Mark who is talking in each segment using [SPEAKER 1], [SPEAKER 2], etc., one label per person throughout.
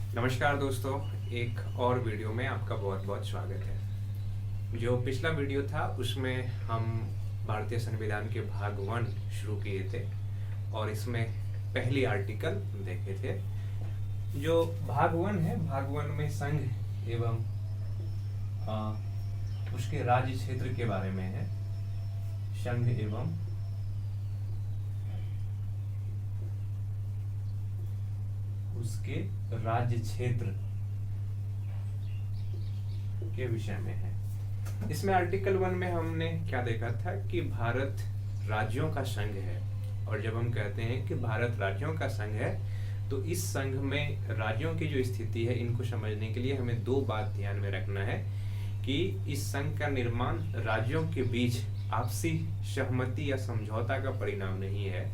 [SPEAKER 1] नमस्कार दोस्तों, एक और वीडियो में आपका बहुत बहुत स्वागत है। जो पिछला वीडियो था उसमें हम भारतीय संविधान के भाग 1 शुरू किए थे और इसमें पहली आर्टिकल देखे थे। जो भाग 1 है, भाग 1 में संघ एवं उसके राज्य क्षेत्र के बारे में है। संघ एवं उसके राज्य क्षेत्र के विषय में है। इसमें आर्टिकल 1 में हमने क्या देखा था कि भारत राज्यों का संघ है, और जब हम कहते हैं कि भारत राज्यों का संघ है तो इस संघ में राज्यों की जो स्थिति है, इनको समझने के लिए हमें दो बात ध्यान में रखना है कि इस संघ का निर्माण राज्यों के बीच आपसी सहमति या समझौता का परिणाम नहीं है,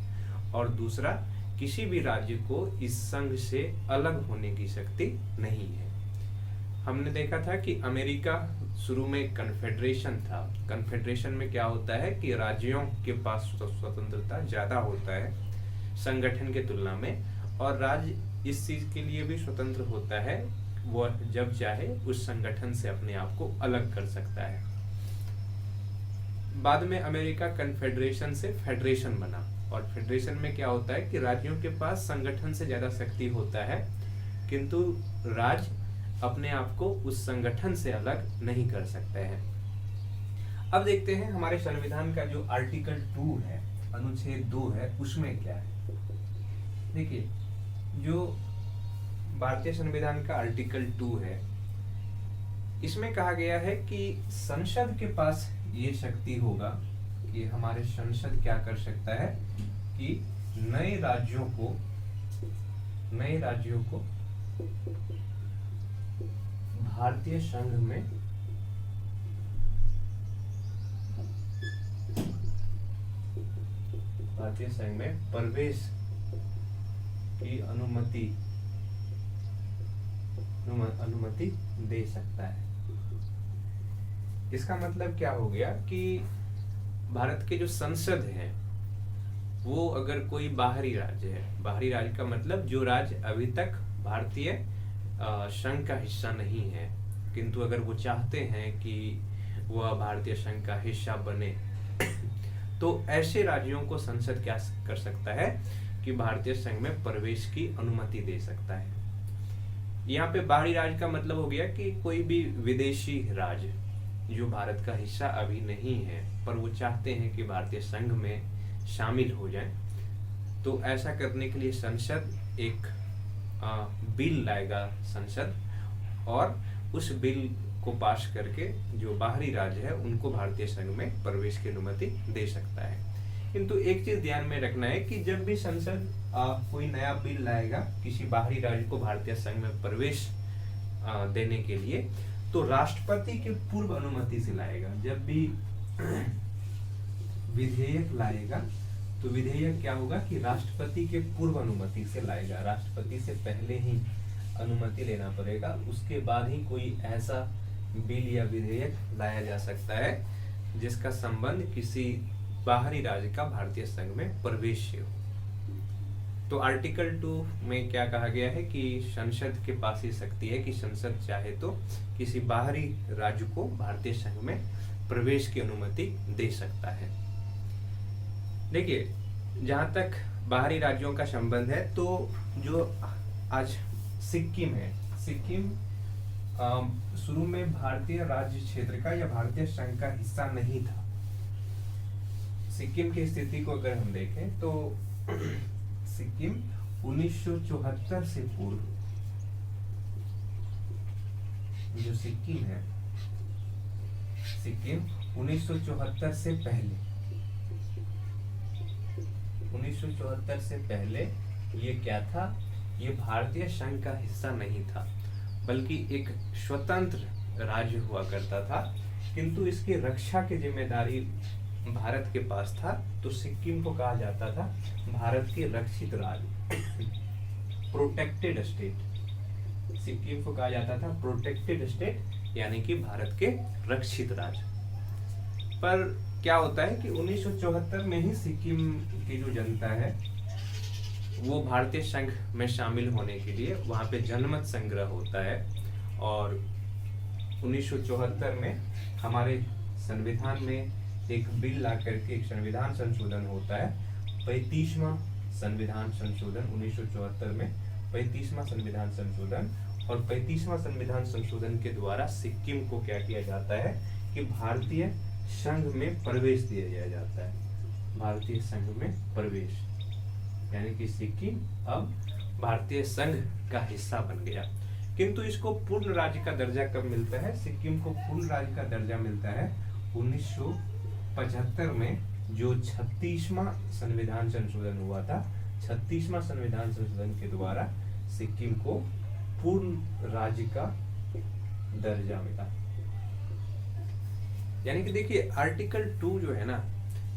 [SPEAKER 1] और दूसरा, किसी भी राज्य को इस संघ से अलग होने की शक्ति नहीं है। हमने देखा था कि अमेरिका शुरू में कन्फेडरेशन था। कन्फेडरेशन में क्या होता है कि राज्यों के पास स्वतंत्रता ज्यादा होता है संगठन के तुलना में, और राज्य इस चीज के लिए भी स्वतंत्र होता है, वह जब चाहे उस संगठन से अपने आप को अलग कर सकता है। बाद में अमेरिका कन्फेडरेशन से फेडरेशन बना, और फेडरेशन में क्या होता है कि राज्यों के पास संगठन से ज्यादा शक्ति होता है, किंतु राज्य अपने आप को उस संगठन से अलग नहीं कर सकते हैं। अब देखते हैं हमारे संविधान का जो आर्टिकल 2 है, अनुच्छेद 2 है, उसमें क्या है। देखिए, जो भारतीय संविधान का आर्टिकल 2 है, इसमें कहा गया है कि संसद के पास ये शक्ति होगा कि हमारे संसद क्या कर सकता है कि नए राज्यों को भारतीय संघ में प्रवेश की अनुमति दे सकता है। इसका मतलब क्या हो गया कि भारत के जो संसद है, वो अगर कोई बाहरी राज्य है, बाहरी राज्य का मतलब जो राज्य अभी तक भारतीय संघ का हिस्सा नहीं है, किंतु अगर वो चाहते हैं कि वह भारतीय संघ का हिस्सा बने तो ऐसे राज्यों को संसद क्या कर सकता है कि भारतीय संघ में प्रवेश की अनुमति दे सकता है। यहाँ पे बाहरी राज्य का मतलब हो गया कि कोई भी विदेशी राज्य जो भारत का हिस्सा अभी नहीं है, पर वो चाहते हैं कि भारतीय संघ में शामिल हो जाएं, तो ऐसा करने के लिए संसद एक बिल लाएगा संसद, और उस बिल को पास करके जो बाहरी राज्य है उनको भारतीय संघ में प्रवेश की अनुमति दे सकता है। किंतु एक चीज ध्यान में रखना है कि जब भी संसद कोई नया बिल लाएगा किसी बाहरी राज्य को भारतीय संघ में प्रवेश देने के लिए, तो राष्ट्रपति के पूर्व अनुमति से लाएगा। जब भी विधेयक लाएगा तो विधेयक क्या होगा कि राष्ट्रपति के पूर्व अनुमति से लाएगा, राष्ट्रपति से पहले ही अनुमति लेना पड़ेगा, उसके बाद ही कोई ऐसा बिल या विधेयक लाया जा सकता है जिसका संबंध किसी बाहरी राज्य का भारतीय संघ में प्रवेश से हो। तो आर्टिकल 2 में क्या कहा गया है कि संसद के पास ही शक्ति है कि संसद चाहे तो किसी बाहरी राज्य को भारतीय संघ में प्रवेश की अनुमति दे सकता है। देखिए, जहां तक बाहरी राज्यों का संबंध है, तो जो आज सिक्किम है, सिक्किम शुरू में भारतीय राज्य क्षेत्र का या भारतीय संघ का हिस्सा नहीं था। सिक्किम की स्थिति को अगर हम देखें तो सिक्किम 1974 से पूर्व, जो सिक्किम है, सिक्किम 1974 से पहले, 1974 से पहले ये क्या था, ये भारतीय संघ का हिस्सा नहीं था, बल्कि एक स्वतंत्र राज्य हुआ करता था, किंतु इसकी रक्षा की जिम्मेदारी भारत के पास था, तो सिक्किम को कहा जाता था भारत के रक्षित राज्य, प्रोटेक्टेड स्टेट। सिक्किम को कहा जाता था प्रोटेक्टेड स्टेट, यानी कि भारत के रक्षित राज्य। पर क्या होता है कि 1974 में ही सिक्किम की जो जनता है वो भारतीय संघ में शामिल होने के लिए वहाँ पे जनमत संग्रह होता है। और 1974 में हमारे संविधान में एक बिल ला करके एक संविधान संशोधन होता है, 35वां संविधान संशोधन 1974 में 35वां संविधान संशोधन। और 35वां संविधान संशोधन के द्वारा सिक्किम को क्या किया जाता है कि भारतीय संघ में प्रवेश दिया जाता है। भारतीय संघ में प्रवेश, यानी कि सिक्किम अब भारतीय संघ का हिस्सा बन गया। किंतु इसको पूर्ण राज्य का दर्जा कब मिलता है? सिक्किम को पूर्ण राज्य का दर्जा मिलता है 1975 में, जो 36वां संविधान संशोधन हुआ था। 36वां संविधान संशोधन के द्वारा सिक्किम को पूर्ण राज्य का दर्जा मिला। यानी कि देखिए आर्टिकल 2 जो है ना,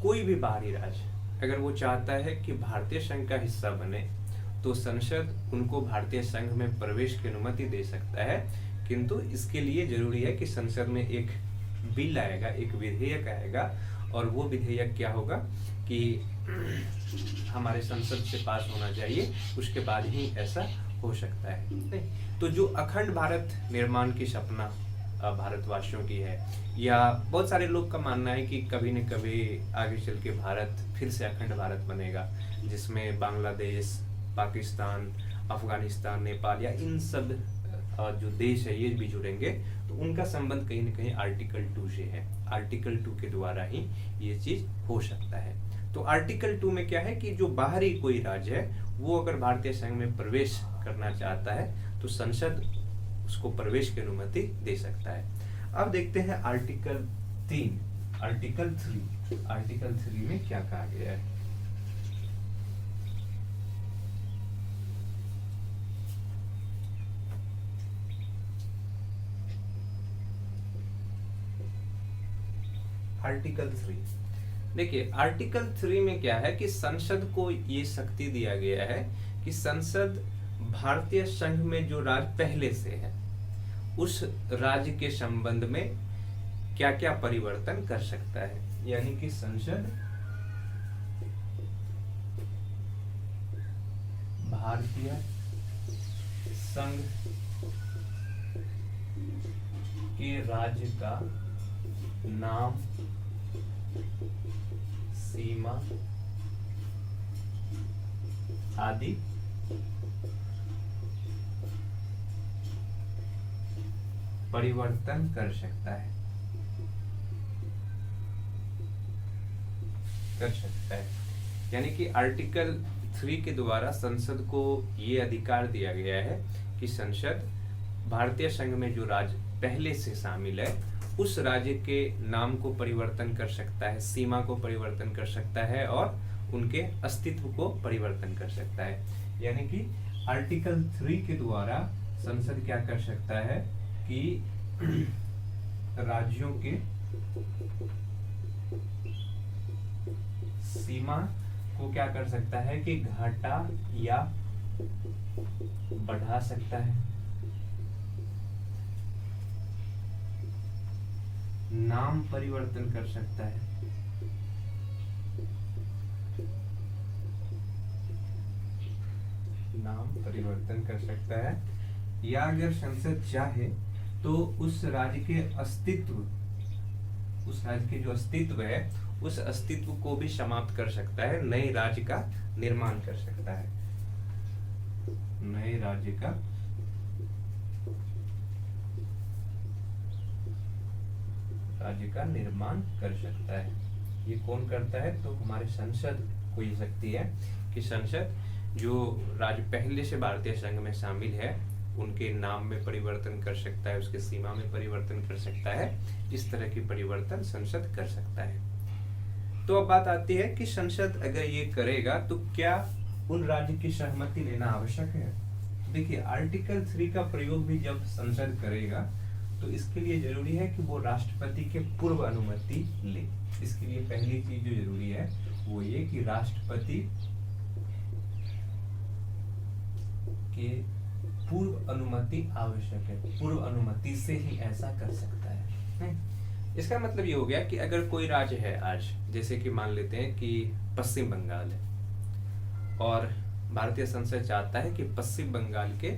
[SPEAKER 1] कोई भी बाहरी राज्य अगर वो चाहता है कि भारतीय संघ का हिस्सा बने तो संसद उनको भारतीय संघ में प्रवेश की अनुमति दे सकता है। किंतु इसके लिए जरूरी है कि संसद में एक बिल आएगा, एक विधेयक आएगा, और वो विधेयक क्या होगा कि हमारे संसद से पास होना चाहिए, उसके बाद ही ऐसा हो सकता है। नहीं तो जो अखंड भारत निर्माण की सपना भारतवासियों की है, या बहुत सारे लोग का मानना है कि कभी न कभी आगे चल के भारत फिर से अखंड भारत बनेगा, जिसमें बांग्लादेश, पाकिस्तान, अफगानिस्तान, नेपाल या इन सब जो देश है ये भी जुड़ेंगे, तो उनका संबंध कहीं न कहीं आर्टिकल 2 से है। आर्टिकल 2 के द्वारा ही ये चीज हो सकता है। तो आर्टिकल 2 में क्या है कि जो बाहरी कोई राज्य है वो अगर भारतीय संघ में प्रवेश करना चाहता है तो संसद उसको प्रवेश की अनुमति दे सकता है। अब देखते हैं आर्टिकल 3, आर्टिकल 3 में क्या कहा गया है। आर्टिकल 3 देखिए, आर्टिकल 3 में क्या है कि संसद को ये शक्ति दिया गया है कि संसद भारतीय संघ में जो राज्य पहले से है उस राज्य के संबंध में क्या क्या परिवर्तन कर सकता है। यानी कि संसद भारतीय संघ के राज्य का नाम, सीमा आदि परिवर्तन कर सकता है। यानी कि आर्टिकल 3 के द्वारा संसद को ये अधिकार दिया गया है कि संसद भारतीय संघ में जो राज्य पहले से शामिल है उस राज्य के नाम को परिवर्तन कर सकता है, सीमा को परिवर्तन कर सकता है और उनके अस्तित्व को परिवर्तन कर सकता है। यानी कि आर्टिकल 3 के द्वारा संसद क्या कर सकता है कि राज्यों के सीमा को क्या कर सकता है कि घटा या बढ़ा सकता है, नाम परिवर्तन कर सकता है, नाम परिवर्तन कर सकता है, या अगर संसद चाहे तो उस राज्य के अस्तित्व, उस राज्य के जो अस्तित्व है उस अस्तित्व को भी समाप्त कर सकता है, नए राज्य का निर्माण कर सकता है, नए राज्य का निर्माण कर सकता है। ये कौन करता है? तो हमारे संसद को ये शक्ति है कि संसद जो राज्य पहले से भारतीय संघ में शामिल है उनके नाम में परिवर्तन कर सकता है, उसके सीमा में परिवर्तन कर सकता है, इस तरह की परिवर्तन संसद कर सकता है। तो अब बात आती है कि संसद अगर ये करेगा तो क्या उन राज्य की सहमति लेना आवश्यक है? देखिए आर्टिकल 3 का प्रयोग भी जब संसद करेगा तो इसके लिए जरूरी है कि वो राष्ट्रपति के पूर्व अनुमति ले। इसके लिए पहली चीज जो जरूरी है वो ये कि राष्ट्रपति के पूर्व अनुमति आवश्यक है, पूर्व अनुमति से ही ऐसा कर सकता है। इसका मतलब ये हो गया कि अगर कोई राज्य है आज, जैसे कि मान लेते हैं कि पश्चिम बंगाल है और भारतीय संसद चाहता है कि पश्चिम बंगाल के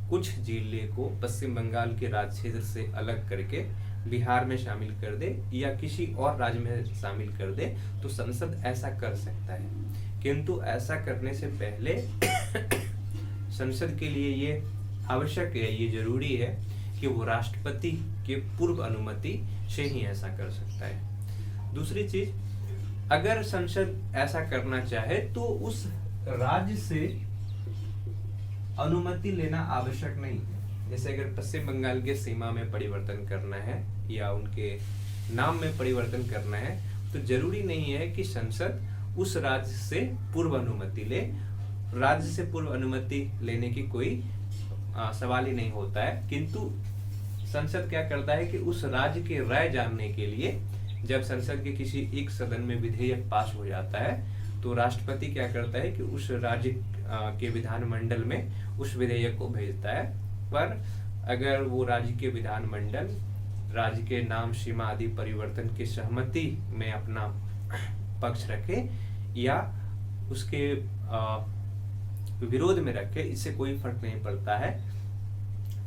[SPEAKER 1] कुछ जिले को पश्चिम बंगाल के राज्य क्षेत्र से अलग करके बिहार में शामिल कर दे या किसी और राज्य में शामिल कर दे, तो संसद ऐसा कर सकता है। किंतु ऐसा करने से पहले संसद के लिए ये आवश्यक है, ये जरूरी है कि वो राष्ट्रपति के पूर्व अनुमति से ही ऐसा कर सकता है। दूसरी चीज, अगर संसद ऐसा करना चाहे तो उस राज्य से अनुमति लेना आवश्यक नहीं है। जैसे अगर पश्चिम बंगाल के सीमा में परिवर्तन करना है या उनके नाम में परिवर्तन करना है, तो जरूरी नहीं है कि संसद उस राज्य से पूर्व अनुमति ले। राज्य से पूर्व अनुमति लेने की कोई सवाल ही नहीं होता है। किंतु संसद क्या करता है कि उस राज्य के राय जानने के लिए जब संसद के किसी एक सदन में विधेयक पास हो जाता है, तो राष्ट्रपति क्या करता है कि उस राज्य के विधानमंडल में उस विधेयक को भेजता है। पर अगर वो राज्य के विधानमंडल राज्य के नाम, सीमा आदि परिवर्तन की सहमति में अपना पक्ष रखे या उसके विरोध में रखे, इससे कोई फर्क नहीं पड़ता है।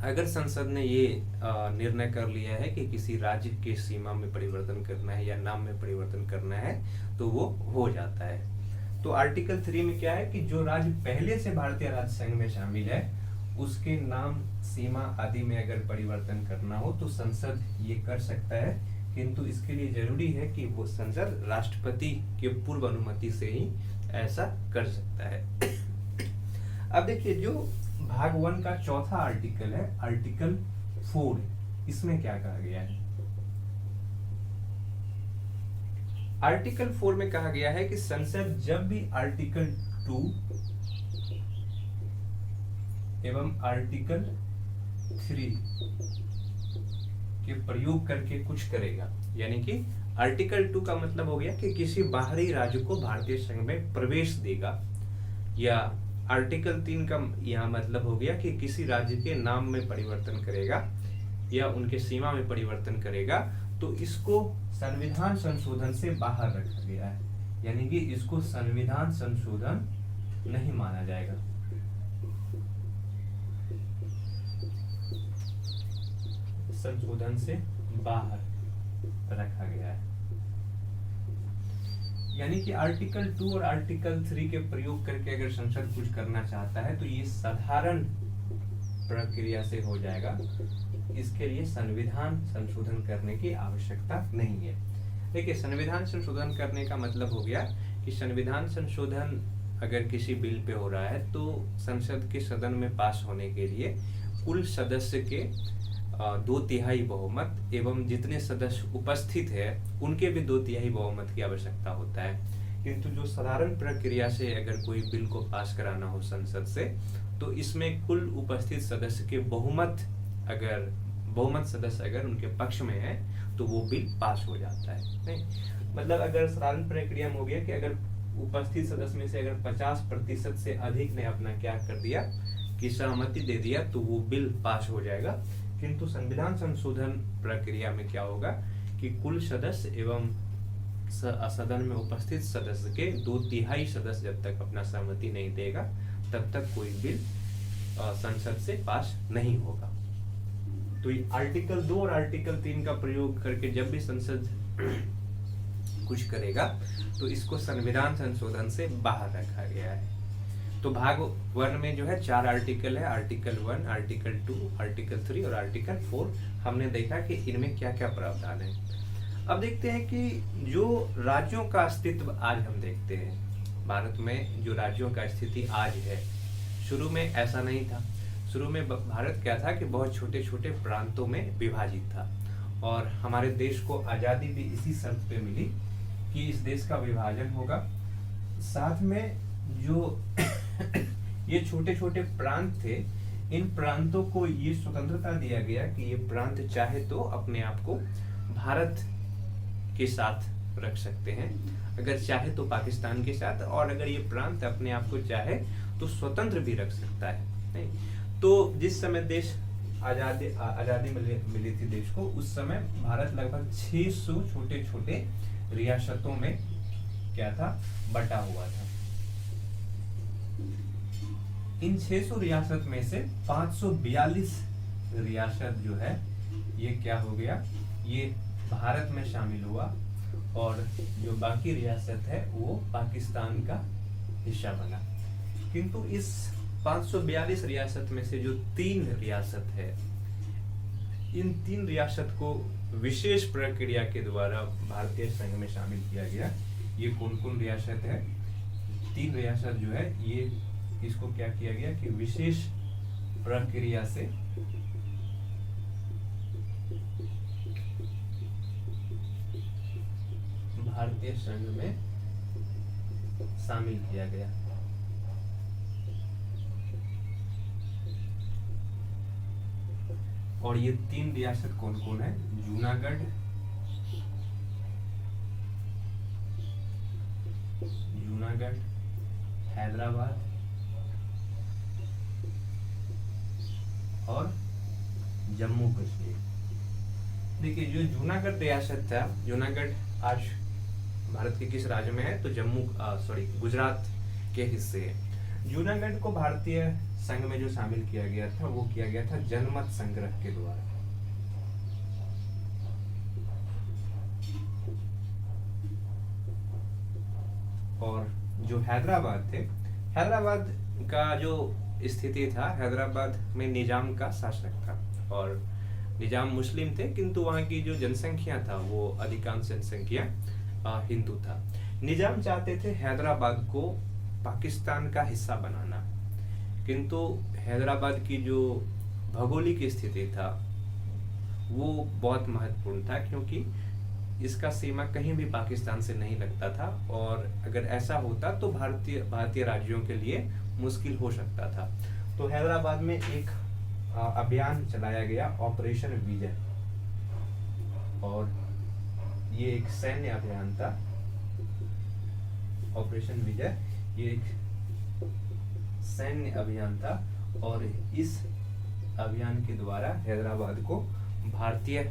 [SPEAKER 1] अगर संसद ने ये निर्णय कर लिया है कि किसी राज्य के सीमा में परिवर्तन करना है या नाम में परिवर्तन करना है, तो वो हो जाता है। तो आर्टिकल 3 में क्या है कि जो राज्य पहले से भारतीय राज्य संघ में शामिल है, उसके नाम, सीमा आदि में अगर परिवर्तन करना हो तो संसद ये कर सकता है। किंतु इसके लिए जरूरी है कि वो संसद राष्ट्रपति के पूर्व अनुमति से ही ऐसा कर सकता है। अब देखिए, जो भाग 1 का चौथा आर्टिकल है, आर्टिकल 4, इसमें क्या कहा गया है? आर्टिकल 4 में कहा गया है कि संसद जब भी आर्टिकल 2 एवं आर्टिकल 3 के प्रयोग करके कुछ करेगा, यानी कि आर्टिकल 2 का मतलब हो गया कि किसी बाहरी राज्य को भारतीय संघ में प्रवेश देगा, या आर्टिकल 3 का यहाँ मतलब हो गया कि किसी राज्य के नाम में परिवर्तन करेगा या उनके सीमा में परिवर्तन करेगा, तो इसको संविधान संशोधन से बाहर रखा गया है, यानी कि इसको संविधान संशोधन नहीं माना जाएगा। संशोधन से बाहर रखा गया है, यानी कि आर्टिकल 2 और आर्टिकल 3 के प्रयोग करके अगर संसद कुछ करना चाहता है तो ये साधारण प्रक्रिया से हो जाएगा। इसके लिए संविधान संशोधन करने की आवश्यकता नहीं है। देखिए, संविधान संशोधन करने का मतलब हो गया कि संविधान संशोधन अगर किसी बिल पे हो रहा है तो संसद के सदन में पास होने के लिए कुल सदस्य के 2/3 बहुमत एवं जितने सदस्य उपस्थित है उनके भी 2/3 बहुमत की आवश्यकता होता है। किंतु जो साधारण प्रक्रिया से अगर कोई बिल को पास कराना हो संसद से, तो इसमें कुल उपस्थित सदस्य के बहुमत सदस्य अगर उनके पक्ष में है तो वो बिल पास हो जाता है। नहीं, मतलब अगर साधारण प्रक्रिया में हो गया कि अगर उपस्थित सदस्य में से अगर 50% से अधिक ने अपना क्या कर दिया कि सहमति दे दिया, तो वो बिल पास हो जाएगा। किंतु संविधान संशोधन प्रक्रिया में क्या होगा कि कुल सदस्य एवं सदन में उपस्थित सदस्य के 2/3 सदस्य जब तक अपना सहमति नहीं देगा तब तक कोई बिल संसद से पास नहीं होगा। तो आर्टिकल 2 और आर्टिकल 3 का प्रयोग करके जब भी संसद कुछ करेगा तो इसको संविधान संशोधन से बाहर रखा गया है। तो भाग 1 में जो है 4 आर्टिकल है, आर्टिकल 1, आर्टिकल 2, आर्टिकल 3 और आर्टिकल 4। हमने देखा कि इनमें क्या क्या प्रावधान है। अब देखते हैं कि जो राज्यों का अस्तित्व आज हम देखते हैं भारत में, जो राज्यों का स्थिति आज है, शुरू में ऐसा नहीं था। शुरू में भारत क्या था कि बहुत छोटे छोटे प्रांतों में विभाजित था, और हमारे देश को आज़ादी भी इसी शर्त पे मिली कि इस देश का विभाजन होगा। साथ में जो ये छोटे छोटे प्रांत थे, इन प्रांतों को ये स्वतंत्रता दिया गया कि ये प्रांत चाहे तो अपने आप को भारत के साथ रख सकते हैं, अगर चाहे तो पाकिस्तान के साथ, और अगर ये प्रांत अपने आप को चाहे तो स्वतंत्र भी रख सकता है। नहीं, तो जिस समय देश आजादी मिली थी देश को, उस समय भारत लगभग 600 छोटे छोटे रियासतों में क्या था, बटा हुआ था। इन 600 रियासत में से 542 रियासत जो है ये क्या हो गया, ये भारत में शामिल हुआ, और जो बाकी रियासत है वो पाकिस्तान का हिस्सा बना। किंतु इस 542 रियासत में से जो 3 रियासत है, इन 3 रियासत को विशेष प्रक्रिया के द्वारा भारतीय संघ में शामिल किया गया। ये कौन कौन रियासत है? 3 रियासत जो है ये, इसको क्या किया गया कि विशेष प्रक्रिया से भारतीय संघ में शामिल किया गया। और ये 3 रियासत कौन कौन है? जूनागढ़, हैदराबाद और जम्मू कश्मीर। देखिए, जो जूनागढ़ रियासत था, जूनागढ़ आज भारत के किस राज्य में है? तो गुजरात के हिस्से है। जूनागढ़ को भारतीय संघ में जो शामिल किया गया था वो किया गया था जनमत संग्रह के द्वारा। और जो हैदराबाद थे, हैदराबाद का जो स्थिति था, हैदराबाद में निजाम का शासक था और निजाम मुस्लिम थे, किंतु वहाँ की जो जनसंख्या था वो अधिकांश जनसंख्या हिंदू था। निजाम चाहते थे हैदराबाद को पाकिस्तान का हिस्सा बनाना, किंतु हैदराबाद की जो भौगोलिक स्थिति था वो बहुत महत्वपूर्ण था, क्योंकि इसका सीमा कहीं भी पाकिस्तान से नहीं लगता था, और अगर ऐसा होता तो भारतीय राज्यों के लिए मुश्किल हो सकता था। तो हैदराबाद में एक अभियान चलाया गया, ऑपरेशन विजय, और ये एक सैन्य अभियान था। ऑपरेशन विजय ये एक सैन्य अभियान था, और इस अभियान के द्वारा हैदराबाद को भारतीय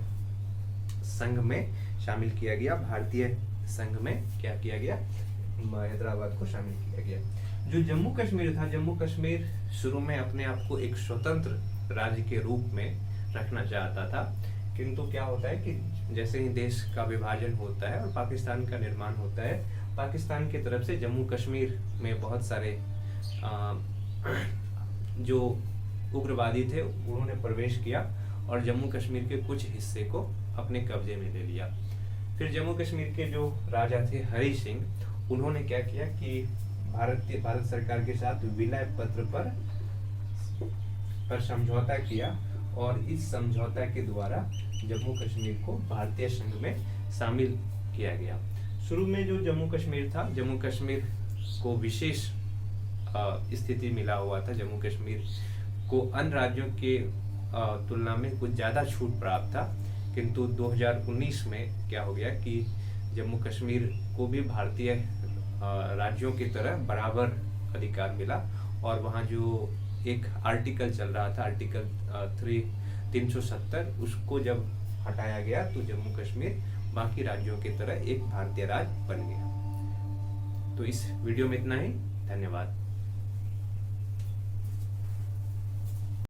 [SPEAKER 1] संघ में शामिल किया गया। भारतीय संघ में क्या किया गया? हैदराबाद को शामिल किया गया। जो जम्मू कश्मीर था, जम्मू कश्मीर शुरू में अपने आप को एक स्वतंत्र राज्य के रूप में रखना चाहता था, किंतु क्या होता है कि जैसे ही देश का विभाजन होता है और पाकिस्तान का निर्माण होता है, पाकिस्तान की तरफ से जम्मू कश्मीर में बहुत सारे जो उग्रवादी थे उन्होंने प्रवेश किया और जम्मू कश्मीर के कुछ हिस्से को अपने कब्जे में ले लिया। फिर जम्मू कश्मीर के जो राजा थे हरि सिंह, उन्होंने क्या किया कि भारत सरकार के साथ विलय पत्र पर समझौता किया, और इस समझौता के द्वारा जम्मू कश्मीर को भारतीय संघ में शामिल किया गया। शुरू में जो जम्मू कश्मीर था, जम्मू कश्मीर को विशेष स्थिति मिला हुआ था। जम्मू कश्मीर को अन्य राज्यों के तुलना में कुछ ज़्यादा छूट प्राप्त था, किंतु 2019 में क्या हो गया कि जम्मू कश्मीर को भी भारतीय राज्यों की तरह बराबर अधिकार मिला, और वहाँ जो एक आर्टिकल चल रहा था, आर्टिकल 370, उसको जब हटाया गया तो जम्मू कश्मीर बाकी राज्यों की तरह एक भारतीय राज्य बन गया। तो इस वीडियो में इतना ही। धन्यवाद।